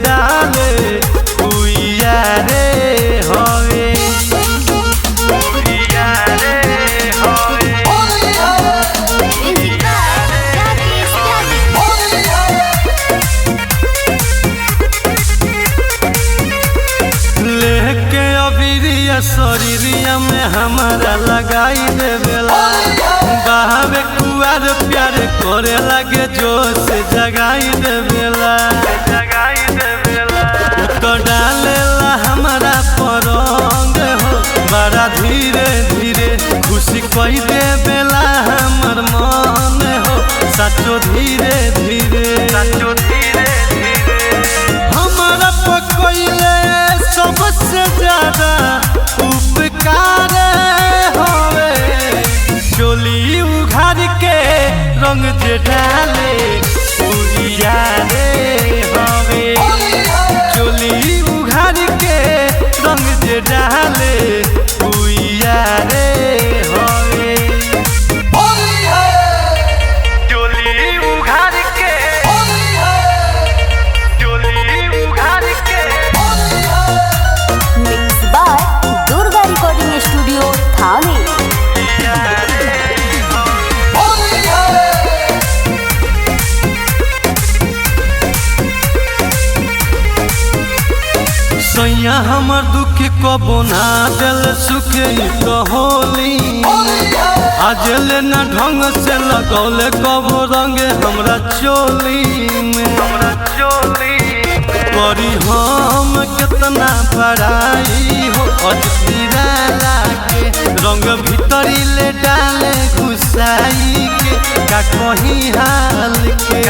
डाले उइया रे होए शरीरिया में हमारा लगाई देवेला बहावे कुआर प्यार करे लगे जोश जगाई देवेला तो डालेला हमारा परंग हो बड़ा धीरे धीरे खुशी कही देवेला हमर मन हो सचो धीरे धीरे हमारा पकइले सबसे ज्यादा उपकार होवे चोली उघार के रंग जे डाले उइया रे होवे चोली उघार के रंग जे डाले उइया रे होवे चोली उघार के mix by Durga recording studio थाने। सैया हमर दुख कबो ना दिल सुखे कहोली आज ले ना ढंग से लगौले कबो रंग हमरा चोली में करी हम कितना बड़ाई हो अजपीरा लागे रंग भीतरी ले डाले घुसाई के का कहीं हाल के